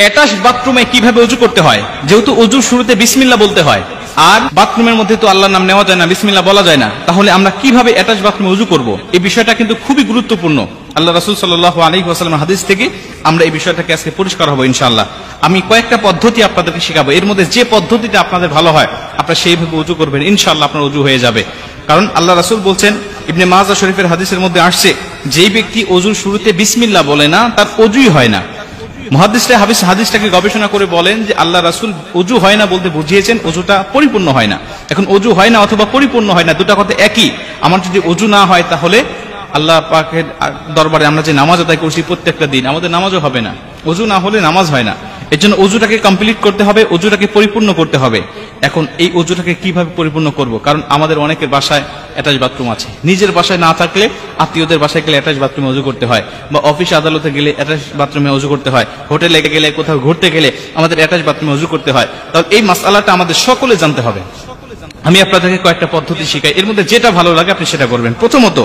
Attach বাথরুমে কিভাবে ওযু করতে হয়? যেহেতু ওযুর শুরুতে বিসমিল্লাহ বলতে হয়, আর বাথরুমের মধ্যে তো আল্লাহর নাম নেওয়া যায় না, বিসমিল্লাহ বলা যায় না, তাহলে আমরা কিভাবে অ্যাটাচ বাথরুমে ওযু করব? এই বিষয়টা কিন্তু খুবই গুরুত্বপূর্ণ। আল্লাহ রাসূল সাল্লাল্লাহু আলাইহি ওয়াসাল্লামের হাদিস থেকে আমরা এই বিষয়টাকে আজকে পরিষ্কার হব ইনশাআল্লাহ। আমি কয়েকটা পদ্ধতি আপনাদেরকে শেখাবো, এর মধ্যে যে পদ্ধতিটা আপনাদের ভালো হয় আপনারা সেইভাবে ওযু করবেন, ইনশাআল্লাহ আপনার ওযু হয়ে যাবে। কারণ আল্লাহ রাসূল বলছেন, ইবনে মাজাহ শরীফের হাদিসের মধ্যে আসছে, যেই ব্যক্তি ওযুর শুরুতে বিসমিল্লাহ বলে না তার ওযুই হয় না। মুহাদ্দিসরা হাদিসটাকে গবেষণা করে বলেন যে আল্লাহ রাসূল ওযু হয় না বলতে বুঝিয়েছেন ওযুটা পরিপূর্ণ হয় না। এখন ওযু হয় না অথবা পরিপূর্ণ হয় না, দুটো কথা একই। আমার যদি ওযু না হয় তাহলে আল্লাহ পাকের দরবারে আমরা যে নামাজ আদায় করছি প্রত্যেকটা দিন, আমাদের নামাজও হবে না। ওযু না হলে নামাজ হয় না। এর জন্য ওযুটাকে কমপ্লিট করতে হবে, ওযুটাকে পরিপূর্ণ করতে হবে। এখন এই ওযুটাকে কিভাবে পরিপূর্ণ করব? কারণ আমাদের অনেকের বাসায় অ্যাটাচ বাথরুম আছে, নিজের বাসায় না থাকলে আত্মীয়দের বাসায় গেলে অ্যাটাচ বাথরুমে ওযু করতে হয়, বা অফিস আদালতে গেলে অ্যাটাচ বাথরুমে ওযু করতে হয়, হোটেলে গেলে কোথাও ঘুরতে গেলে আমাদের অ্যাটাচ বাথরুমে ওযু করতে হয়। তাহলে এই মাসআলাটা আমাদের সকলে জানতে হবে। আমি আপনাদেরকে কয়েকটা পদ্ধতি শিখাই, এর মধ্যে যেটা ভালো লাগে আপনি সেটা করবেন। প্রথমত,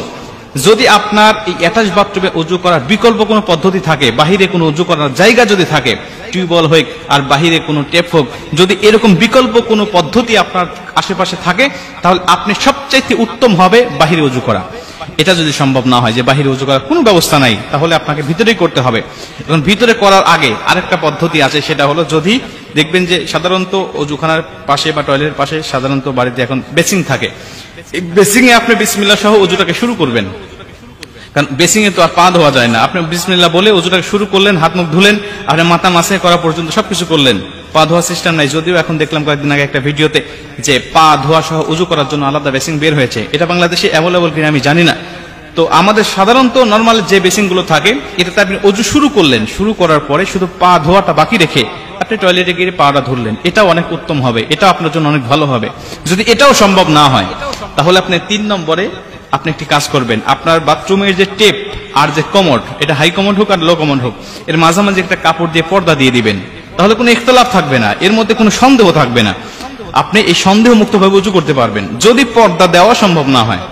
যদি আপনার এই অ্যাটাচ বাথরুমে ওযু করার বিকল্প কোনো পদ্ধতি থাকে, বাহিরে কোনো ওযু করার জায়গা যদি থাকে, টিউবওয়েল হোক আর বাহিরে কোনো টেপ হোক, যদি এরকম বিকল্প কোনো পদ্ধতি আপনার আশেপাশে থাকে তাহলে আপনি সবচাইতে উত্তম হবে বাহিরে ওযু করা। এটা যদি সম্ভব না হয় যে বাহিরে ওযু করার কোনো ব্যবস্থা নাই, তাহলে আপনাকে ভিতরেই করতে হবে। এবং ভিতরে করার আগে আরেকটা পদ্ধতি আছে, সেটা হলো, যদি দেখবেন যে সাধারণত ওযুখানার পাশে বা টয়লেটের পাশে সাধারণত বাড়িতে এখন বেসিং থাকে, এই বেসিং এ আপনি বিসমিল্লাহ সহ ওযুটাকে শুরু করবেন। কারণ বেসিং এ তো আর পা ধোয়া যায় না, আপনি বিসমিল্লাহ বলে ওযুটাকে শুরু করলেন, হাত মুখ ধুলেন, আপনি মাথা মাসে করা পর্যন্ত সবকিছু করলেন, পা ধোয়া সিস্টেম নাই। যদিও এখন দেখলাম কয়েকদিন আগে একটা ভিডিওতে যে পা ধোয়া সহ ওযু করার জন্য আলাদা বেসিং বের হয়েছে, এটা বাংলাদেশে অ্যাভেলেবল কিনা আমি জানি না। তো আমাদের সাধারণত নর্মাল যে বেসিং গুলো থাকে, এটাতে আপনি ওযু শুরু করলেন, শুরু করার পরে শুধু পা ধোয়াটা বাকি রেখে আপনি টয়লেটে গিয়ে পাটা ধরলেন, এটাও অনেক উত্তম হবে, এটা আপনার জন্য অনেক ভালো হবে। যদি এটাও সম্ভব না হয় তাহলে আপনি 3 নম্বরে আপনি একটি কাজ করবেন, আপনার বাথরুমের যে টেপ আর যে কমোড, এটা হাই কমোড হোক আর লো কমোড হোক, এর মাঝামাঝি একটা কাপড় দিয়ে পর্দা দিয়ে দিবেন। তাহলে কোনো ইখতিলাফ থাকবে না, এর মধ্যে কোনো সন্দেহ থাকবে না, আপনি এই সন্দেহ মুক্তভাবে ওযু করতে পারবেন। যদি পর্দা দেওয়া সম্ভব না হয়,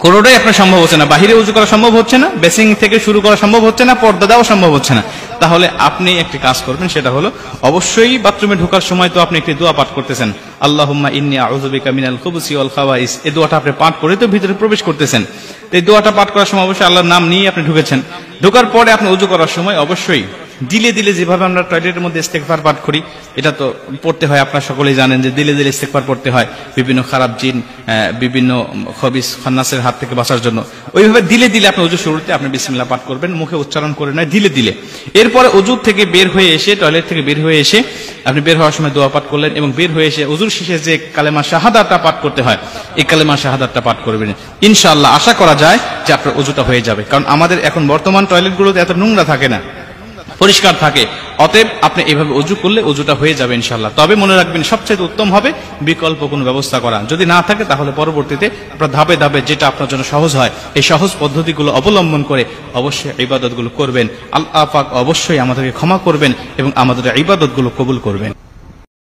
কোনোটাই আপনার সম্ভব হচ্ছে না, বাহিরে ওযু করা সম্ভব হচ্ছে না, বেসিং থেকে শুরু করা সম্ভব হচ্ছে না, পর্দা দেওয়া সম্ভব হচ্ছে না, তাহলে আপনি একটি কাজ করবেন, সেটা হলো অবশ্যই বাথরুমে ঢোকার সময় তো আপনি একটি দোয়া পাঠ করতেছেন, আল্লাহুম্মা ইন্নী আউযু বিকা মিনাল খুবুসি ওয়াল খাবাইস। এই দোয়াটা আপনি পাঠ করে তো ভিতরে প্রবেশ করতেছেন। এই দোয়াটা পাঠ করার সময় অবশ্যই আল্লাহর নাম নিয়ে আপনি ঢুকেছেন। ঢোকার পরে আপনি ওযু করার সময় অবশ্যই দিলে দিলে, যেভাবে আমরা টয়লেটের মধ্যে ইস্তেগফার পাঠ করি, এটা তো পড়তে হয়, আপনারা সকলেই জানেন যে দিলে দিলে ইস্তেগফার পড়তে হয় বিভিন্ন খারাপ জিন, বিভিন্ন খবিস খান্নাসের হাত থেকে বাঁচার জন্য। ওইভাবে দিলে দিলে আপনি ওযু শুরুতে আপনি বিসমিল্লাহ পাঠ করবেন, মুখে উচ্চারণ করে নয়, দিলে দিলে। এরপরে ওযু থেকে বের হয়ে এসে, টয়লেট থেকে বের হয়ে এসে আপনি বের হওয়ার সময় দোয়া পাঠ করলেন, এবং বের হয়ে এসে ওযুর শেষে যে কালেমা শাহাদাতটা পাঠ করতে হয়, এই কালেমা শাহাদাতটা পাঠ করবেন। ইনশাআল্লাহ আশা করা যায় যে আপনার ওযুটা হয়ে যাবে। কারণ আমাদের এখন বর্তমান টয়লেটগুলোতে এত নোংরা থাকে না, পরিষ্কার থাকে। অতএব আপনি এইভাবে ওযু করলে ওযুটা হয়ে যাবে ইনশাআল্লাহ। তবে মনে রাখবেন, সবচেয়ে উত্তম হবে বিকল্প কোনো ব্যবস্থা করা। যদি না থাকে তাহলে পরবর্তীতে আপনারা ধাপে ধাপে যেটা আপনার জন্য সহজ হয়, এই সহজ পদ্ধতিগুলো অবলম্বন করে অবশ্যই ইবাদতগুলো করবেন। আল্লাহ পাক অবশ্যই আমাদেরকে ক্ষমা করবেন এবং আমাদের ইবাদতগুলো কবুল করবেন।